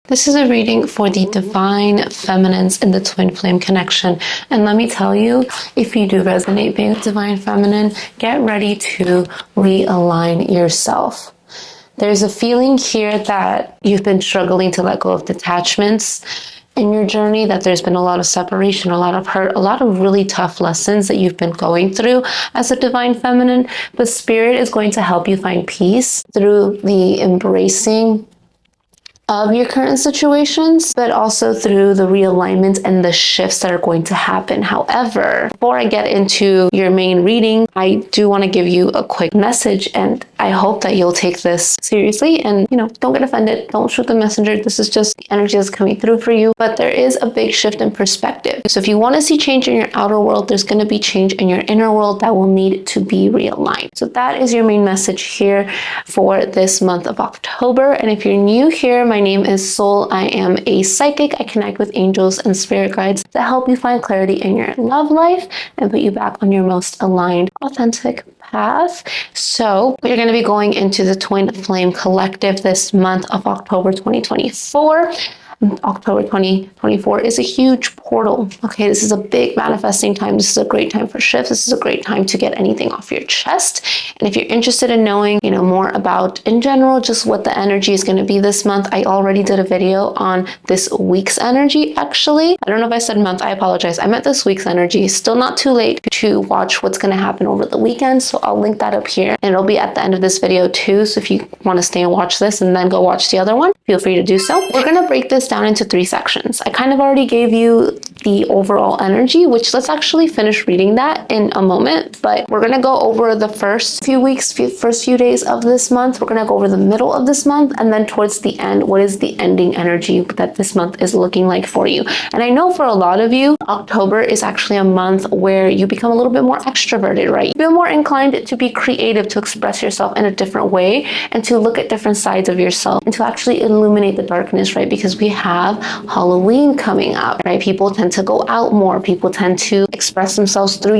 This is a reading for the divine feminines in the twin flame connection. And let me tell you, if you do resonate being a divine feminine, get ready to realign yourself. There's a feeling here that you've been struggling to let go of detachments in your journey, that there's been a lot of separation, a lot of hurt, a lot of really tough lessons that you've been going through as a divine feminine. But Spirit is going to help you find peace through the embracing of your current situations, but also through the realignment and the shifts that are going to happen. However, before I get into your main reading, I do want to give you a quick message, and I hope that you'll take this seriously and, don't get offended. Don't shoot the messenger. This is just the energy that's coming through for you. But there is a big shift in perspective. So if you want to see change in your outer world, there's going to be change in your inner world that will need to be realigned. So that is your main message here for this month of October. And if you're new here, my name is Soul. I am a psychic. I connect with angels and spirit guides to help you find clarity in your love life and put you back on your most aligned, authentic path. So we're going to be going into the Twin Flame Collective this month of October 2024. October 2024 is a huge portal. Okay, this is a big manifesting time. This is a great time for shifts. This is a great time to get anything off your chest. And if you're interested in knowing, more about in general, just what the energy is going to be this month, I already did a video on this week's energy. Actually, I don't know if I said month. I apologize. I meant this week's energy. Still not too late to watch what's going to happen over the weekend. So I'll link that up here, and it'll be at the end of this video too. So if you want to stay and watch this and then go watch the other one, feel free to do so. We're going to break this down into 3 sections. I kind of already gave you the overall energy, which let's actually finish reading that in a moment. But we're going to go over the first few weeks, first few days of this month. We're going to go over the middle of this month, and then towards the end, what is the ending energy that this month is looking like for you. And I know for a lot of you, October is actually a month where you become a little bit more extroverted, right? You feel more inclined to be creative, to express yourself in a different way, and to look at different sides of yourself, and to actually illuminate the darkness, right? Because we have Halloween coming up, right? People tend to go out more. People tend to express themselves through,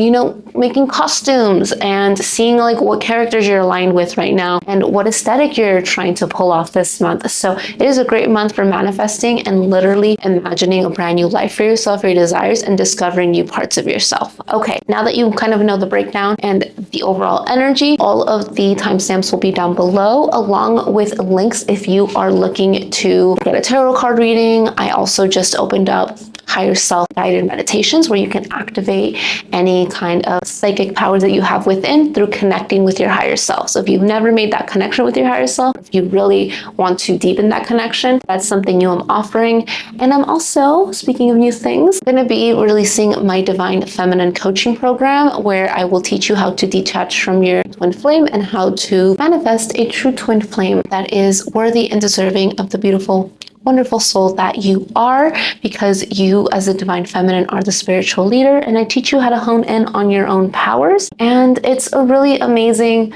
making costumes and seeing like what characters you're aligned with right now and what aesthetic you're trying to pull off this month. So it is a great month for manifesting and literally imagining a brand new life for yourself, your desires, and discovering new parts of yourself. Okay, now that you kind of know the breakdown and the overall energy, all of the timestamps will be down below, along with links if you are looking to get a tarot card reading. I also just opened up higher self guided meditations where you can activate any kind of psychic powers that you have within through connecting with your higher self. So if you've never made that connection with your higher self, if you really want to deepen that connection, that's something new I'm offering. And I'm also, speaking of new things, going to be releasing my Divine Feminine coaching program, where I will teach you how to detach from your twin flame and how to manifest a true twin flame that is worthy and deserving of the beautiful, wonderful soul that you are, because you as a divine feminine are the spiritual leader, and I teach you how to hone in on your own powers. And it's a really amazing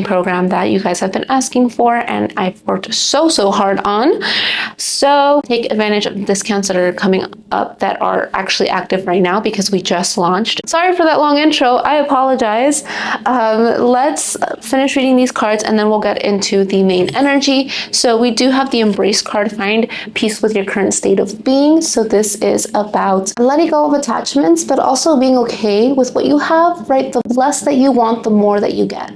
program that you guys have been asking for, and I've worked so hard on. So take advantage of the discounts that are coming up that are actually active right now because we just launched. Sorry for that long intro. I apologize. Let's finish reading these cards and then we'll get into the main energy. So we do have the Embrace card, find peace with your current state of being. So this is about letting go of attachments, but also being okay with what you have, right? The less that you want, the more that you get,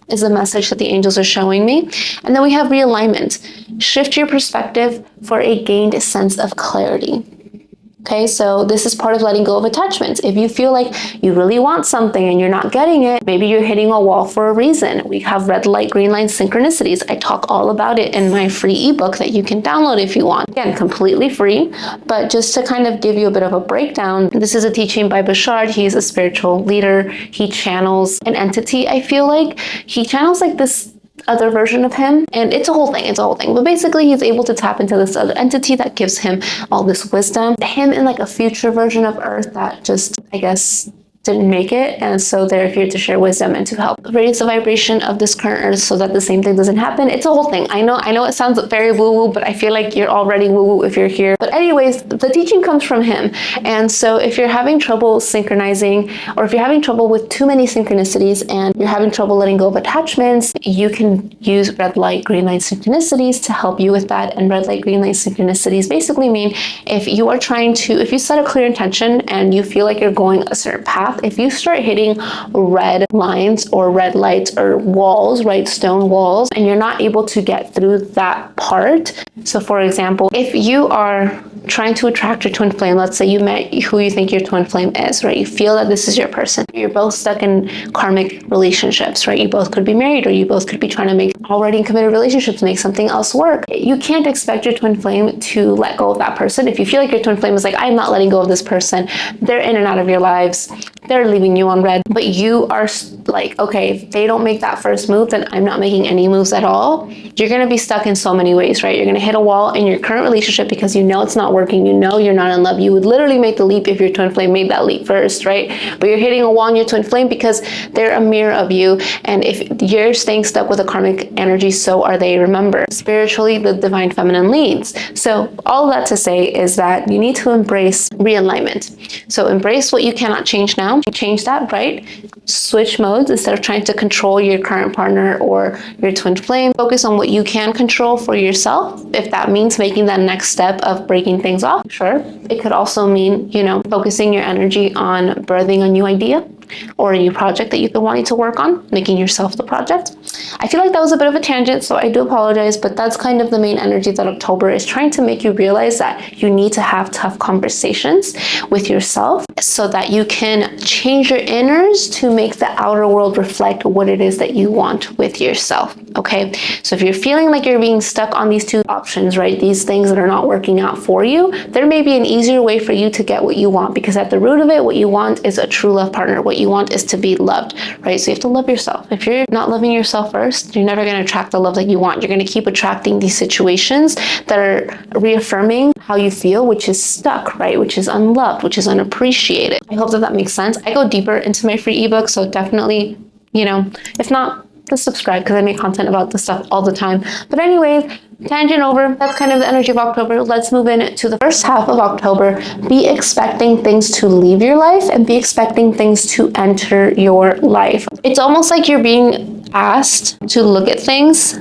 is the message that the angels are showing me. And then we have realignment. Shift your perspective for a gained sense of clarity. Okay, so this is part of letting go of attachments. If you feel like you really want something and you're not getting it, maybe you're hitting a wall for a reason. We have red light, green light synchronicities. I talk all about it in my free ebook that you can download if you want. Again, completely free, but just to kind of give you a bit of a breakdown, this is a teaching by Bashard. He's a spiritual leader. He channels an entity. I feel like he channels like this other version of him, and it's a whole thing, but basically he's able to tap into this other entity that gives him all this wisdom, him in like a future version of Earth that just, I guess, didn't make it, and so they're here to share wisdom and to help raise the vibration of this current earth so that the same thing doesn't happen. It's a whole thing. I know it sounds very woo-woo, but I feel like you're already woo-woo if you're here. But anyways, the teaching comes from him. And so if you're having trouble synchronizing, or if you're having trouble with too many synchronicities and you're having trouble letting go of attachments, you can use red light, green light synchronicities to help you with that. And red light, green light synchronicities basically mean if you set a clear intention and you feel like you're going a certain path, if you start hitting red lines or red lights or walls, right, stone walls, and you're not able to get through that part. So for example, if you are trying to attract your twin flame, let's say you met who you think your twin flame is, right? You feel that this is your person. You're both stuck in karmic relationships, right? You both could be married, or you both could be trying to make already in committed relationships, make something else work. You can't expect your twin flame to let go of that person. If you feel like your twin flame is like, I'm not letting go of this person, they're in and out of your lives, they're leaving you on red, but you are like, okay, if they don't make that first move, then I'm not making any moves at all. You're going to be stuck in so many ways, right? You're going to hit a wall in your current relationship because you know it's not working. You know you're not in love. You would literally make the leap if your twin flame made that leap first, right? But you're hitting a wall in your twin flame because they're a mirror of you. And if you're staying stuck with a karmic energy, so are they. Remember, spiritually, the divine feminine leads. So all that to say is that you need to embrace realignment. So embrace what you cannot change now. Change that, right? Switch modes. Instead of trying to control your current partner or your twin flame, focus on what you can control for yourself. If that means making that next step of breaking things off, sure. It could also mean, focusing your energy on birthing a new idea or a new project that you've been wanting to work on, making yourself the project. I feel like that was a bit of a tangent, so I do apologize, but that's kind of the main energy that October is trying to make you realize, that you need to have tough conversations with yourself so that you can change your inners to make the outer world reflect what it is that you want with yourself, okay? So if you're feeling like you're being stuck on these two options, right, these things that are not working out for you, there may be an easier way for you to get what you want, because at the root of it, what you want is a true love partner. What you want is to be loved, right? So you have to love yourself. If you're not loving yourself first, you're never going to attract the love that you want. You're going to keep attracting these situations that are reaffirming how you feel, which is stuck, right? Which is unloved, which is unappreciated. I hope that makes sense. I go deeper into my free ebook, so definitely, if not, just subscribe, because I make content about this stuff all the time. But anyways, tangent over. That's kind of the energy of October. Let's move into the first half of October. Be expecting things to leave your life and be expecting things to enter your life. It's almost like you're being asked to look at things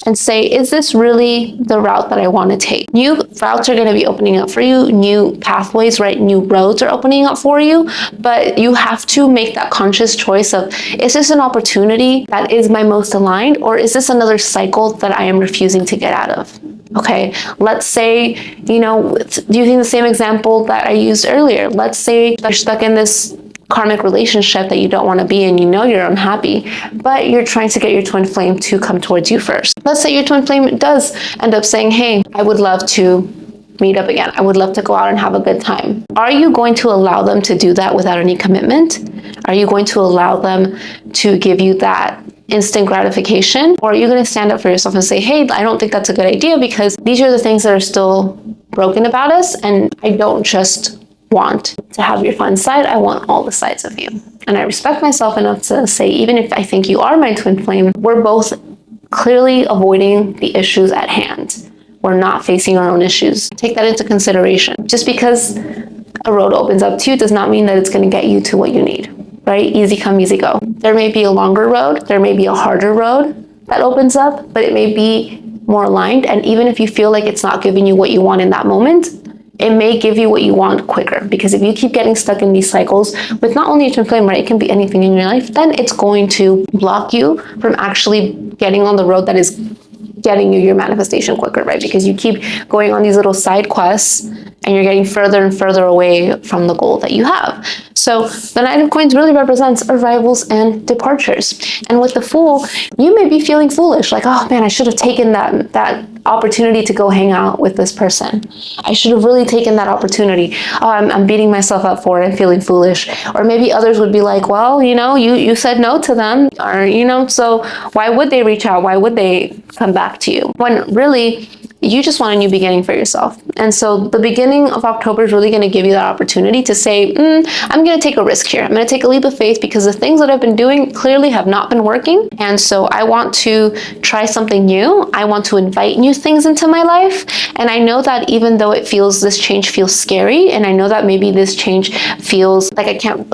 and say, is this really the route that I want to take? New routes are going to be opening up for you. New pathways, right? New roads are opening up for you. But you have to make that conscious choice of, is this an opportunity that is my most aligned? Or is this another cycle that I am refusing to get out of? Okay, let's say, using the same example that I used earlier, let's say you're stuck in this karmic relationship that you don't want to be in, you're unhappy, but you're trying to get your twin flame to come towards you first. Let's say your twin flame does end up saying, hey, I would love to meet up again. I would love to go out and have a good time. Are you going to allow them to do that without any commitment? Are you going to allow them to give you that instant gratification? Or are you going to stand up for yourself and say, hey, I don't think that's a good idea, because these are the things that are still broken about us, and I don't just want to have your fun side, I want all the sides of you. And I respect myself enough to say, even if I think you are my twin flame, we're both clearly avoiding the issues at hand. We're not facing our own issues. Take that into consideration. Just because a road opens up to you does not mean that it's going to get you to what you need, right? Easy come, easy go. There may be a longer road, there may be a harder road that opens up, but it may be more aligned. And even if you feel like it's not giving you what you want in that moment, it may give you what you want quicker. Because if you keep getting stuck in these cycles with not only your twin flame, right, it can be anything in your life, then it's going to block you from actually getting on the road that is getting you your manifestation quicker, right? Because you keep going on these little side quests and you're getting further and further away from the goal that you have. So the Knight of Coins really represents arrivals and departures. And with the Fool, you may be feeling foolish, like, oh man, I should have taken that opportunity to go hang out with this person. I should have really taken that opportunity. Oh, I'm beating myself up for it and feeling foolish. Or maybe others would be like, well, you said no to them, or, so why would they reach out? Why would they come back to you? When really, you just want a new beginning for yourself. And so the beginning of October is really going to give you that opportunity to say, I'm going to take a risk here. I'm going to take a leap of faith because the things that I've been doing clearly have not been working. And so I want to try something new. I want to invite new things into my life. And I know that even though this change feels scary, and I know that maybe this change feels like I can't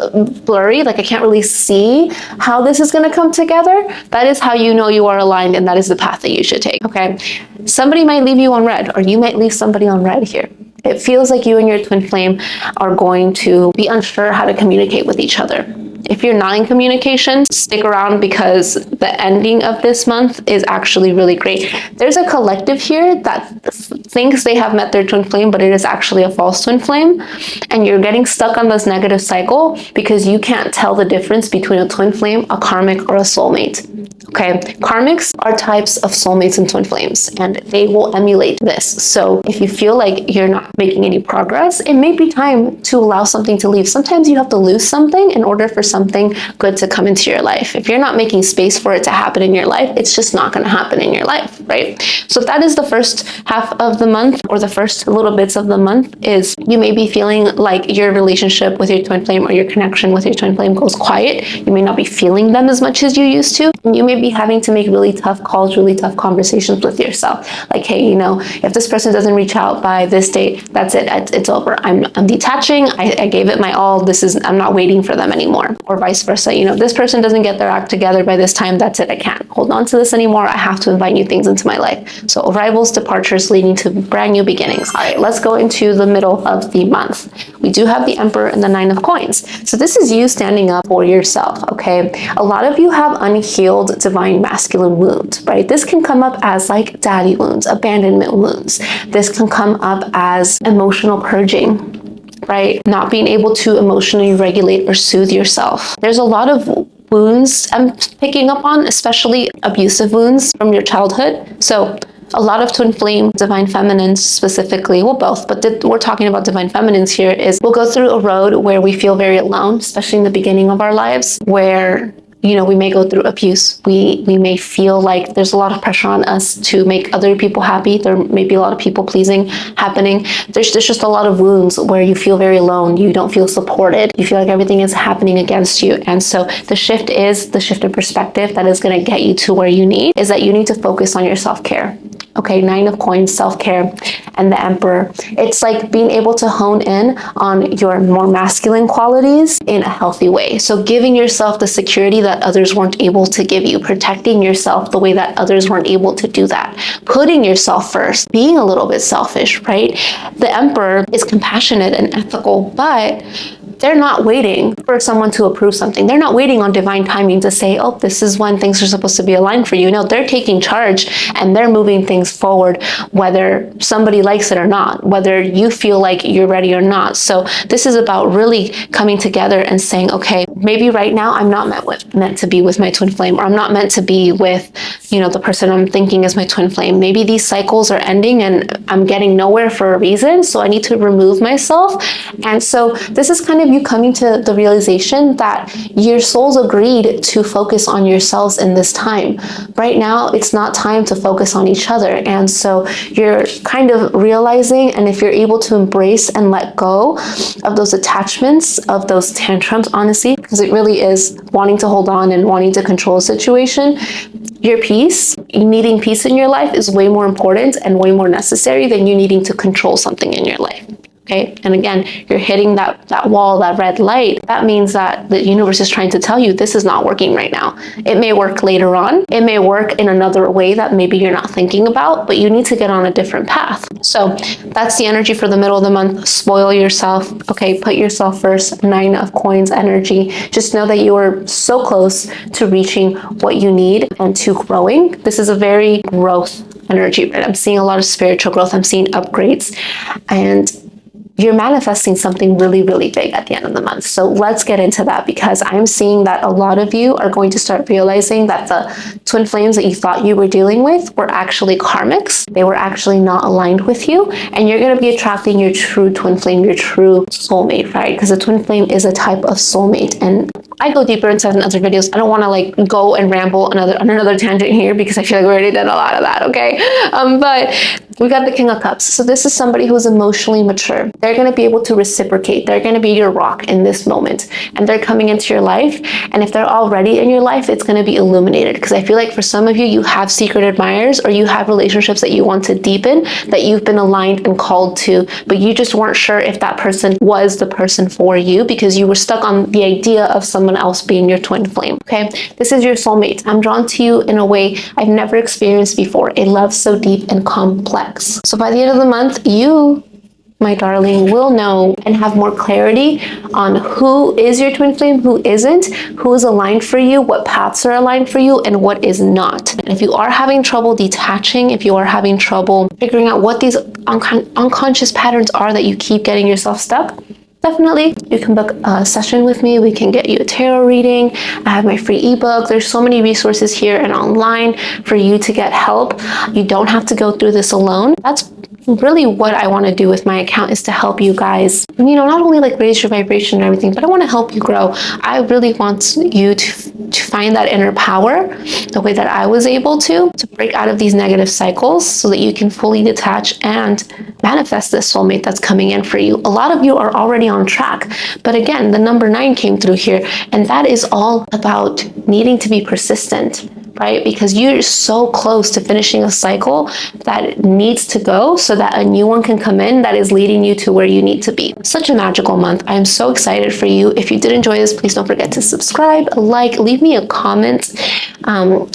blurry, like I can't really see how this is going to come together, that is how you know you are aligned, and that is the path that you should take. Okay. Somebody might leave you on red, or you might leave somebody on red here. It feels like you and your twin flame are going to be unsure how to communicate with each other. If you're not in communication, stick around because the ending of this month is actually really great. There's a collective here that thinks they have met their twin flame, but it is actually a false twin flame. And you're getting stuck on this negative cycle because you can't tell the difference between a twin flame, a karmic, or a soulmate. Okay, karmics are types of soulmates and twin flames, and they will emulate this. So if you feel like you're not making any progress, it may be time to allow something to leave. Sometimes you have to lose something in order for something good to come into your life. If you're not making space for it to happen in your life, it's just not going to happen in your life, right? So if that is the first half of the month, or the first little bits of the month, is you may be feeling like your relationship with your twin flame or your connection with your twin flame goes quiet. You may not be feeling them as much as you used to. And you may be having to make really tough calls, really tough conversations with yourself. Like, hey, if this person doesn't reach out by this date, that's it. It's over. I'm detaching. I gave it my all. I'm not waiting for them anymore. Or vice versa. This person doesn't get their act together by this time. That's it. I can't hold on to this anymore. I have to invite new things into my life. So arrivals, departures, leading to brand new beginnings. All right, let's go into the middle of the month. We do have the Emperor and the Nine of Coins. So this is you standing up for yourself, okay? A lot of you have unhealed divine masculine wounds, right? This can come up as like daddy wounds, abandonment wounds. This can come up as emotional purging, right? Not being able to emotionally regulate or soothe yourself. There's a lot of wounds I'm picking up on, especially abusive wounds from your childhood. So a lot of twin flame, divine feminines specifically, well, both, but we're talking about divine feminines here, is we'll go through a road where we feel very alone, especially in the beginning of our lives, where we may go through abuse. We may feel like there's a lot of pressure on us to make other people happy. There may be a lot of people pleasing happening. There's just a lot of wounds where you feel very alone. You don't feel supported. You feel like everything is happening against you. And so the shift in perspective that is going to get you to where you need, is that you need to focus on your self-care. Okay, Nine of Coins, self-care, and the Emperor. It's like being able to hone in on your more masculine qualities in a healthy way. So giving yourself the security that others weren't able to give you, protecting yourself the way that others weren't able to do that, putting yourself first, being a little bit selfish, right? The Emperor is compassionate and ethical, but they're not waiting for someone to approve something. They're not waiting on divine timing to say, oh, this is when things are supposed to be aligned for you. No, they're taking charge and they're moving things forward, whether somebody likes it or not, whether you feel like you're ready or not. So this is about really coming together and saying, okay, maybe right now I'm not meant to be with my twin flame, or I'm not meant to be with, the person I'm thinking is my twin flame. Maybe these cycles are ending and I'm getting nowhere for a reason. So I need to remove myself. And so this is kind of you coming to the realization that your souls agreed to focus on yourselves in this time. Right now, it's not time to focus on each other. And so you're kind of realizing, and if you're able to embrace and let go of those attachments, of those tantrums, honestly, because it really is wanting to hold on and wanting to control a situation, your peace, needing peace in your life is way more important and way more necessary than you needing to control something in your life. Okay. And again, you're hitting that wall, that red light. That means that the universe is trying to tell you this is not working right now. It may work later on. It may work in another way that maybe you're not thinking about, but you need to get on a different path. So that's the energy for the middle of the month. Spoil yourself. Okay. Put yourself first. Nine of Coins energy. Just know that you are so close to reaching what you need and to growing. This is a very growth energy, right? I'm seeing a lot of spiritual growth. I'm seeing upgrades, and you're manifesting something really, really big at the end of the month. So let's get into that, because I'm seeing that a lot of you are going to start realizing that the twin flames that you thought you were dealing with were actually karmics. They were actually not aligned with you, and you're going to be attracting your true twin flame, your true soulmate, right? Because a twin flame is a type of soulmate. And I go deeper into that in other videos. I don't want to like go and ramble on another tangent here, because I feel like we already did a lot of that, okay? But we got the King of Cups. So this is somebody who's emotionally mature. They're going to be able to reciprocate. They're going to be your rock in this moment. And they're coming into your life. And if they're already in your life, it's going to be illuminated. Because I feel like for some of you, you have secret admirers, or you have relationships that you want to deepen, that you've been aligned and called to, but you just weren't sure if that person was the person for you, because you were stuck on the idea of someone else being your twin flame, okay? This is your soulmate. I'm drawn to you in a way I've never experienced before, a love so deep and complex. So by the end of the month, you, my darling, will know and have more clarity on who is your twin flame, who isn't, who is aligned for you, what paths are aligned for you, and what is not. And if you are having trouble detaching, if you are having trouble figuring out what these unconscious patterns are that you keep getting yourself stuck, definitely, you can book a session with me. We can get you a tarot reading. I have my free ebook. There's so many resources here and online for you to get help. You don't have to go through this alone. That's really what I want to do with my account, is to help you guys, not only like raise your vibration and everything, but I want to help you grow. I really want you to find that inner power the way that I was able to break out of these negative cycles, so that you can fully detach and manifest this soulmate that's coming in for you. A lot of you are already on track, but again, the number 9 came through here, and that is all about needing to be persistent, right? Because you're so close to finishing a cycle that needs to go, so that a new one can come in that is leading you to where you need to be. Such a magical month. I am so excited for you. If you did enjoy this, please don't forget to subscribe, like, leave me a comment, and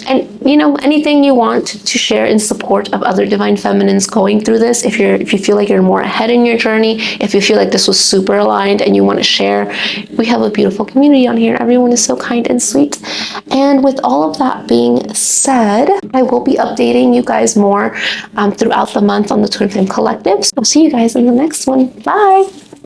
anything you want to share in support of other divine feminines going through this. If you feel like you're more ahead in your journey, if you feel like this was super aligned and you want to share, we have a beautiful community on here. Everyone is so kind and sweet. And with all of that being said, I will be updating you guys more throughout the month on the Twin Flame Collective. So I'll see you guys in the next one. Bye.